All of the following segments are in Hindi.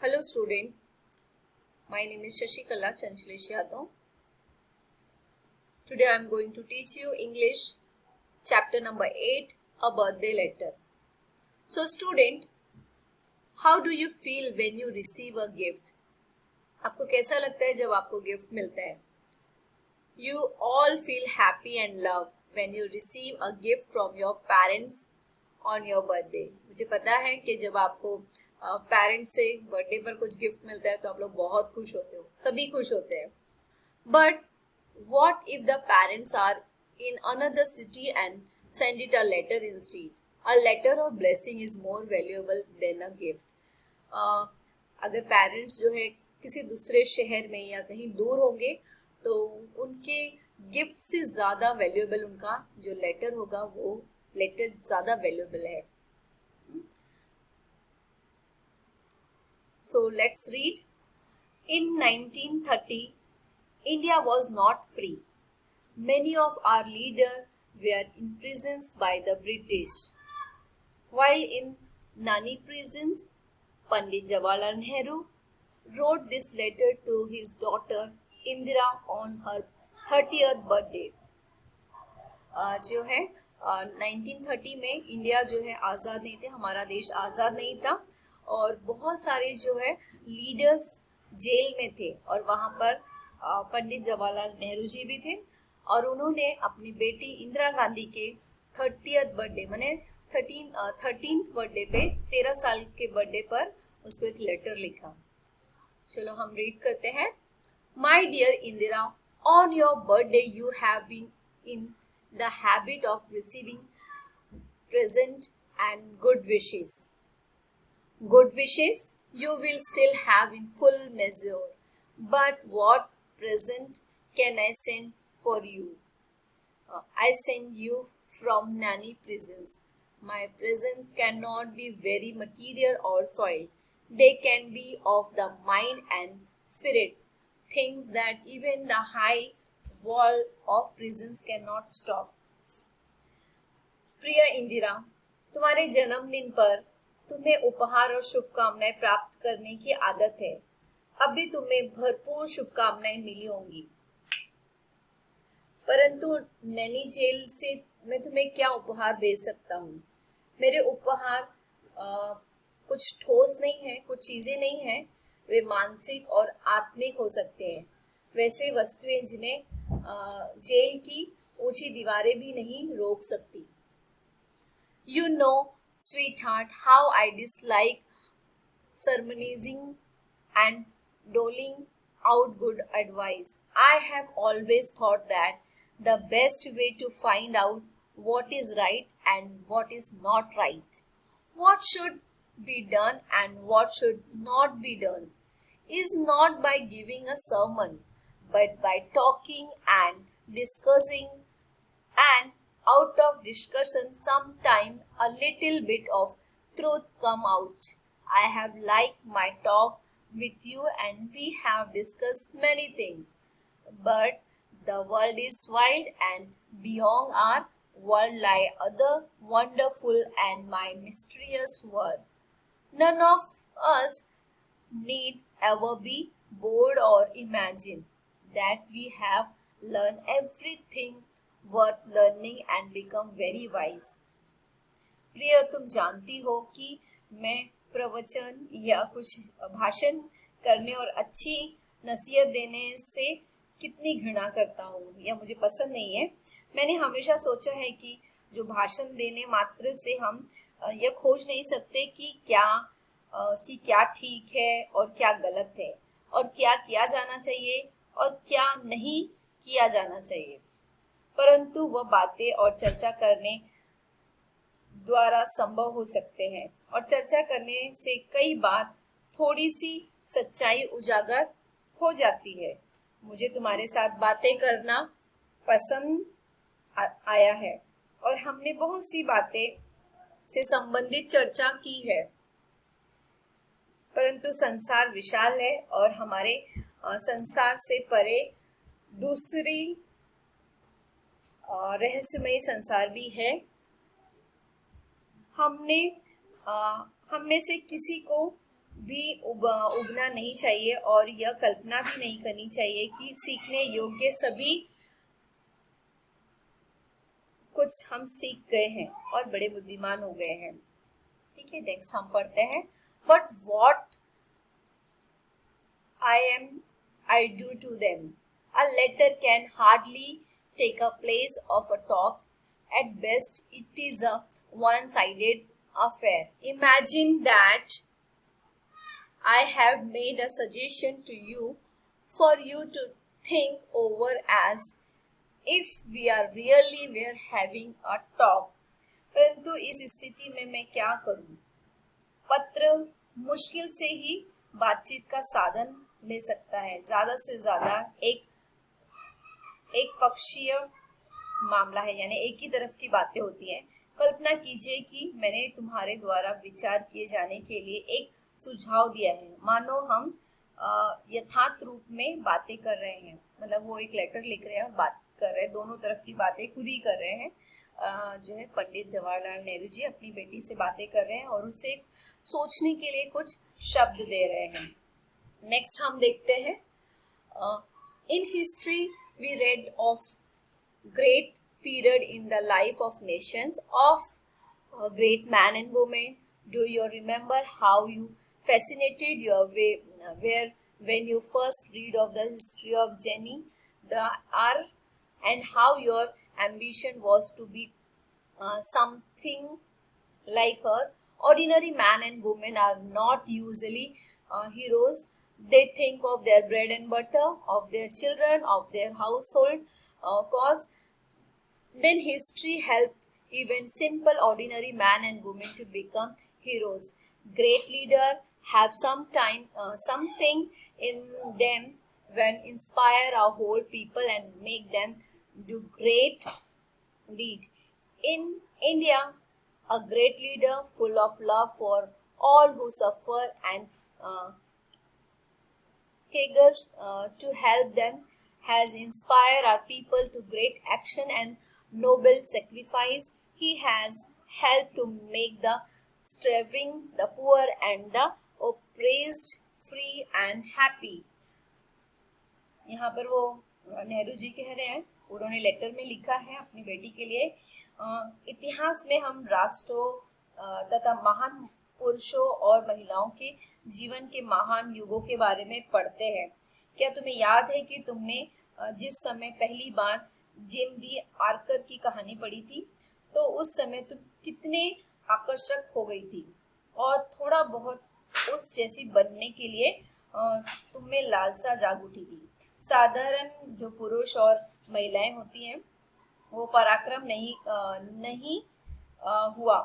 Hello student, my name is Shashikala Chanchlesh Yadav. Today I am going to teach you English chapter number 8, a birthday letter. So student, how do you feel when you receive a gift? आपको कैसा लगता है जब आपको गिफ्ट मिलता है? You all feel happy and love when you receive a gift from your parents on your birthday. मुझे पता है कि जब आपको पेरेंट्स से बर्थडे पर कुछ गिफ्ट मिलता है तो आप लोग बहुत खुश होते हो, सभी खुश होते हैं. But what if the parents are in another city and send it a letter instead? A letter of blessing is more valuable than a gift. अगर पेरेंट्स जो है किसी दूसरे शहर में या कहीं दूर होंगे तो उनके गिफ्ट से ज़्यादा वैल्यूएबल उनका जो लेटर होगा वो लेटर ज़्यादा वैल्यूएबल है. So let's read. In 1930, India was not free. Many of our leaders were imprisoned by the British. While in Nani prisons, Pandit Jawaharlal Nehru wrote this letter to his daughter Indira on her 30th birthday. जो है 1930 में इंडिया जो है आज़ाद नहीं थे, हमारा देश आज़ाद नहीं था और बहुत सारे जो है लीडर्स जेल में थे और वहाँ पर पंडित जवाहरलाल नेहरू जी भी थे और उन्होंने अपनी बेटी इंदिरा गांधी के 30th बर्थडे माने 13th बर्थडे पे 13 साल के बर्थडे पर उसको एक लेटर लिखा. चलो हम रीड करते हैं. My dear Indira, on your birthday you have been in the habit of receiving present and good wishes. Good wishes you will still have in full measure, but what present can I send for you? I send you from Nani prisons. My presents cannot be very material or soil. They can be of the mind and spirit, things that even the high wall of prisons cannot stop. प्रिय इंदिरा, तुम्हारे जन्मदिन पर तुम्हें उपहार और शुभकामनाएं प्राप्त करने की आदत है. अभी तुम्हें भरपूर शुभकामनाएं मिली होंगी, परंतु नैनी जेल से मैं तुम्हें क्या उपहार दे सकता हूँ. मेरे उपहार कुछ ठोस नहीं है, कुछ चीजें नहीं है, वे मानसिक और आत्मिक हो सकते हैं. वैसे वस्तुएं जिन्हें जेल की ऊंची दीवारें भी नहीं रोक सकती. You know, sweetheart, how I dislike sermonizing and doling out good advice. I have always thought that the best way to find out what is right and what is not right, what should be done and what should not be done, is not by giving a sermon, but by talking and discussing, and out of discussion sometime a little bit of truth come out. I have liked my talk with you and we have discussed many things. But the world is wide and beyond our world lie other wonderful and my mysterious world. None of us need ever be bored or imagine that we have learned everything worth learning and become very wise. प्रिय, तुम जानती हो कि मैं प्रवचन या कुछ भाषण करने और अच्छी नसीहत देने से कितनी घृणा करता हूँ या मुझे पसंद नहीं है. मैंने हमेशा सोचा है कि जो भाषण देने मात्र से हम यह खोज नहीं सकते कि क्या ठीक है और क्या गलत है और क्या किया जाना चाहिए और क्या नहीं किया जाना चाहिए, परंतु वह बातें और चर्चा करने द्वारा संभव हो सकते हैं और चर्चा करने से कई बार थोड़ी सी सच्चाई उजागर हो जाती है. मुझे तुम्हारे साथ बातें करना पसंद आया है और हमने बहुत सी बातें से संबंधित चर्चा की है, परंतु संसार विशाल है और हमारे संसार से परे दूसरी रहस्यमय संसार भी है. हम में से किसी को भी उगना नहीं चाहिए और यह कल्पना भी नहीं करनी चाहिए कि सीखने योग्य सभी कुछ हम सीख गए हैं और बड़े बुद्धिमान हो गए हैं। ठीक है, नेक्स्ट हम पढ़ते हैं, but what I do to them. A letter can hardly take a place of a talk. At best, it is a one-sided affair. Imagine that I have made a suggestion to you for you to think over as if we are really were having a talk. परंतु इस स्थिति में मैं क्या करूं? पत्र मुश्किल से ही बातचीत का साधन ले सकता है, ज्यादा से ज्यादा एक पक्षीय मामला है, यानी एक ही तरफ की बातें होती हैं। कल्पना कीजिए कि मैंने तुम्हारे द्वारा विचार किए जाने के लिए एक सुझाव दिया है, मानो हम यथार्थ रूप में बातें कर रहे हैं, मतलब वो एक लेटर लिख रहे हैं और बात कर रहे हैं, दोनों तरफ की बातें खुद ही कर रहे हैं। जो है पंडित जवाहरलाल नेहरू जी अपनी बेटी से बातें कर रहे हैं और उसे सोचने के लिए कुछ शब्द दे रहे हैं। नेक्स्ट हम देखते हैं, in history we read of great period in the life of nations, of great man and women. Do you remember how you fascinated your way where when you first read of the history of Jenny the R, and how your ambition was to be something like her? Ordinary man and women are not usually heroes. They think of their bread and butter, of their children, of their household cause. Then history helped even simple ordinary man and women to become heroes. Great leaders have something in them when inspire our whole people and make them do great deed. In India, a great leader full of love for all who suffer and cares to help them has inspired our people to great action and noble sacrifice. He has helped to make the starving, the poor and the oppressed free and happy. यहाँ पर वो नेहरू जी कह रहे हैं, उन्होंने लेटर में लिखा है अपनी बेटी के लिए, इतिहास में हम राष्ट्रों तथा महान पुरुषों और महिलाओं के जीवन के महान युगों के बारे में पढ़ते हैं। क्या तुम्हें याद है कि तुमने जिस समय पहली बार जेन डी आर्कर की कहानी पढ़ी थी, तो उस समय तुम कितने आकर्षक हो गई थी और थोड़ा बहुत उस जैसी बनने के लिए तुम में लालसा जाग उठी थी। साधारण जो पुरुष और महिलाएं होती हैं वो पराक्रम नहीं हुआ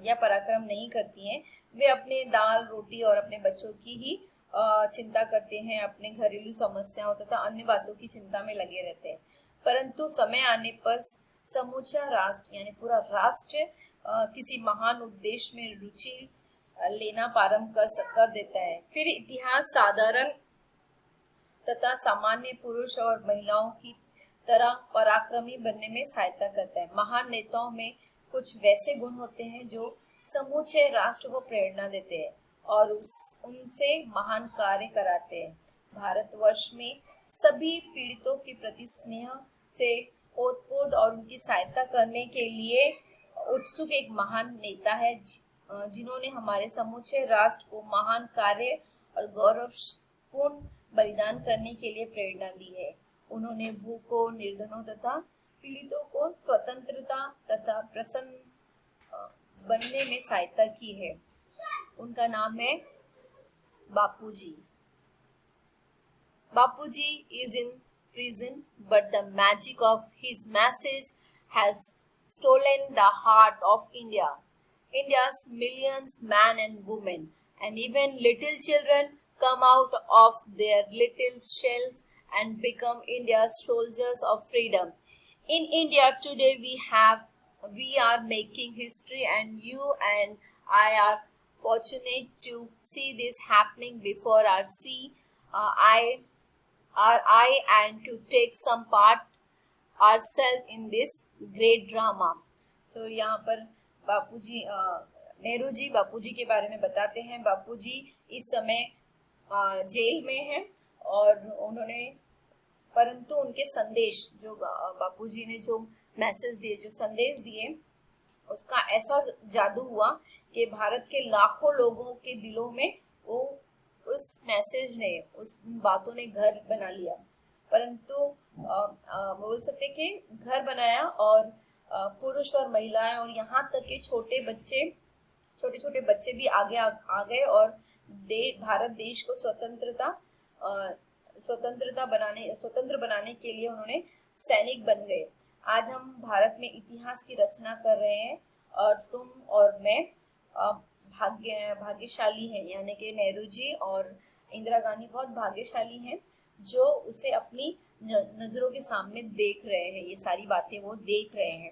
या पराक्रम नहीं करती हैं, वे अपने दाल रोटी और अपने बच्चों की ही चिंता करते हैं, अपने घरेलू समस्याओं तथा अन्य बातों की चिंता में लगे रहते हैं। परंतु समय आने पर समूचा राष्ट्र यानी पूरा राष्ट्र किसी महान उद्देश्य में रुचि लेना प्रारंभ कर देता है। फिर इतिहास साधारण तथा सामान्य पुरुष और महिलाओं की तरह पराक्रमी बनने में सहायता करता है। महान नेताओं में कुछ वैसे गुण होते हैं जो समूचे राष्ट्र को प्रेरणा देते हैं और उनसे महान कार्य कराते हैं। भारतवर्ष में सभी पीड़ितों के प्रति स्नेह से ओतप्रोत और उनकी सहायता करने के लिए उत्सुक एक महान नेता है, जिन्होंने हमारे समूचे राष्ट्र को महान कार्य और गौरवपूर्ण बलिदान करने के लिए प्रेरणा दी है। उन्होंने भूखों, निर्धनों तथा पीड़ितों को स्वतंत्रता तथा प्रसन्न बनने में सहायता की है। उनका नाम है बापूजी। Bapuji is in prison, but the magic of his message has stolen the heart of India. India's millions, men and women, and even little children come out of their little shells and become India's soldiers of freedom. In India today we are making history, and you and I are fortunate to see this happening before our eye and to take some part ourselves in this great drama. So यहाँ पर बापूजी नेहरू जी बापूजी के बारे में बताते हैं। बापूजी इस समय जेल में हैं और उन्होंने, परंतु उनके संदेश जो बापूजी ने जो मैसेज दिए, जो संदेश दिए, उसका ऐसा जादू हुआ कि भारत के लाखों लोगों के दिलों में वो उस मैसेज ने, उस बातों ने घर बना लिया। परंतु बोल सकते कि घर बनाया और पुरुष और महिलाएं और यहाँ तक के छोटे छोटे बच्चे भी आगे आ गए और भारत देश को स्वतंत्र बनाने के लिए उन्होंने सैनिक बन गए। आज हम भारत में इतिहास की रचना कर रहे हैं और तुम और मैं भाग्यशाली हैं, यानी कि नेहरू जी और इंदिरा गांधी बहुत भाग्यशाली हैं जो उसे अपनी नजरों के सामने देख रहे हैं, ये सारी बातें वो देख रहे हैं।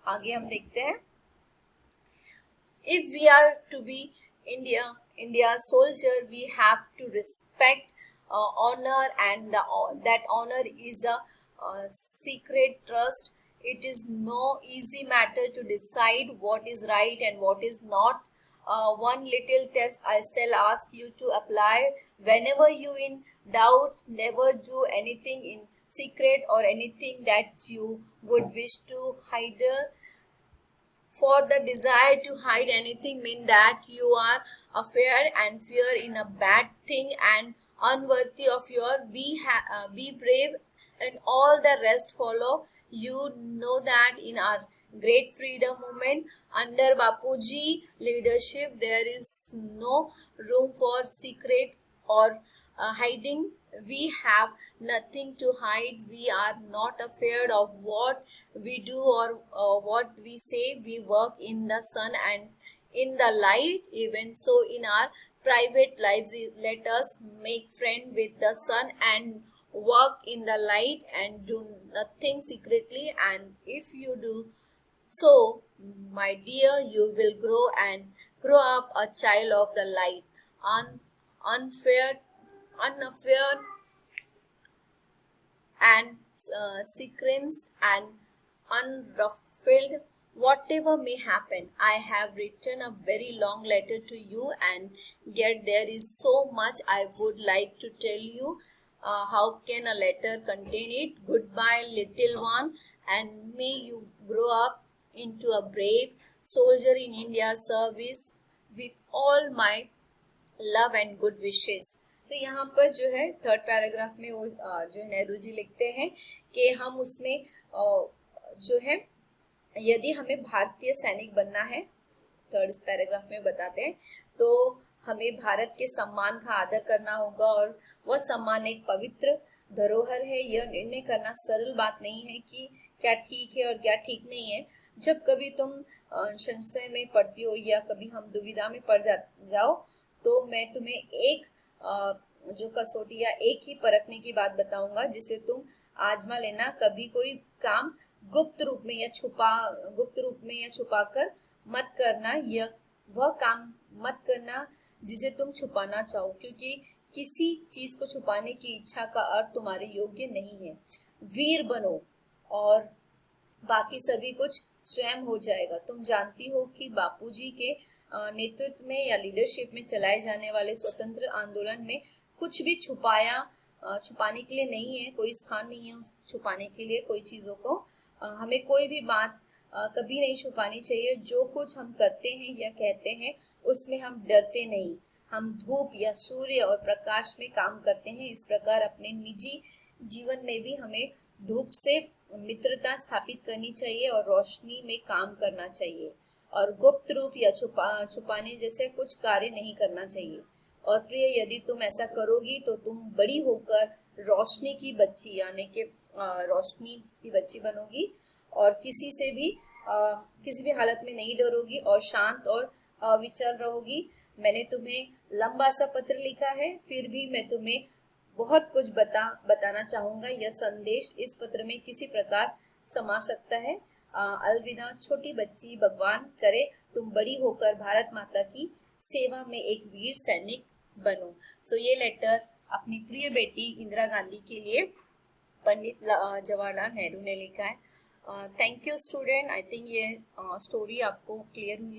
आगे हम देखते हैं, if we are to be India's soldier, we have to respect, honor, and that honor is a secret trust. It is no easy matter to decide what is right and what is not. One little test I shall ask you to apply. Whenever you in doubt, never do anything in secret or anything that you would wish to hide. For the desire to hide anything mean that you are afraid and fear in a bad thing and unworthy of your. Be brave, and all the rest follow. You know that in our great freedom movement under Bapuji leadership, there is no room for secret or hiding. We have nothing to hide. We are not afraid of what we do or what we say. We work in the sun and in the light. Even so, in our private lives, let us make friend with the sun and work in the light and do nothing secretly. And if you do so, my dear, you will grow up a child of the light, unafraid and secrets and unruffled. Whatever may happen, I have written a very long letter to you, and yet there is so much I would like to tell you. How can a letter contain it? Goodbye, little one, and may you grow up into a brave soldier in India's service with all my love and good wishes. तो यहाँ पर जो है थर्ड पैराग्राफ में वो जो है नेहरू जी लिखते हैं कि हम उसमें जो है यदि हमें भारतीय सैनिक बनना है, थर्ड पैराग्राफ में बताते हैं, तो हमें भारत के सम्मान का आदर करना होगा और वह सम्मान एक पवित्र धरोहर है। यह निर्णय करना सरल बात नहीं है कि क्या ठीक है और क्या ठीक नहीं है। जब कभी तुम संशय में पड़ती हो या कभी हम दुविधा में पड़ जाओ तो मैं तुम्हें एक जो कसौटी या एक ही परखने की बात बताऊंगा जिसे तुम आजमा लेना। कभी कोई काम गुप्त रूप में या छुपाकर मत करना। यह वह काम मत करना जिसे तुम छुपाना चाहो, क्योंकि किसी चीज को छुपाने की इच्छा का अर्थ तुम्हारे योग्य नहीं है। वीर बनो और बाकी सभी कुछ स्वयं हो जाएगा। तुम जानती हो कि बापूजी के नेतृत्व में या लीडरशिप में चलाए जाने वाले स्वतंत्र आंदोलन में कुछ भी छुपाने के लिए नहीं है, कोई स्थान नहीं है छुपाने के लिए कोई चीजों को। हमें कोई भी बात कभी नहीं छुपानी चाहिए। जो कुछ हम करते हैं या कहते हैं उसमें हम डरते नहीं। हम धूप या सूर्य और प्रकाश में काम करते हैं। इस प्रकार अपने निजी जीवन में भी हमें धूप से मित्रता स्थापित करनी चाहिए और रोशनी में काम करना चाहिए और गुप्त रूप या छुपाने जैसे कुछ कार्य नहीं करना चाहिए। और प्रिय, यदि तुम ऐसा करोगी तो तुम बड़ी होकर रोशनी की बच्ची यानी कि रोशनी की बच्ची बनोगी और किसी भी हालत में नहीं डरोगी और शांत और अविचल रहोगी। मैंने तुम्हें लंबा सा पत्र लिखा है, फिर भी मैं तुम्हें बहुत कुछ बताना चाहूंगा। यह संदेश इस पत्र में किसी प्रकार समा सकता है। अलविदा छोटी बच्ची, भगवान करे तुम बड़ी होकर भारत माता की सेवा में एक वीर सैनिक बनो। सो ये लेटर अपनी प्रिय बेटी इंदिरा गांधी के लिए पंडित जवाहरलाल नेहरू ने लिखा है। Thank you student. I think ये स्टोरी आपको क्लियर हुई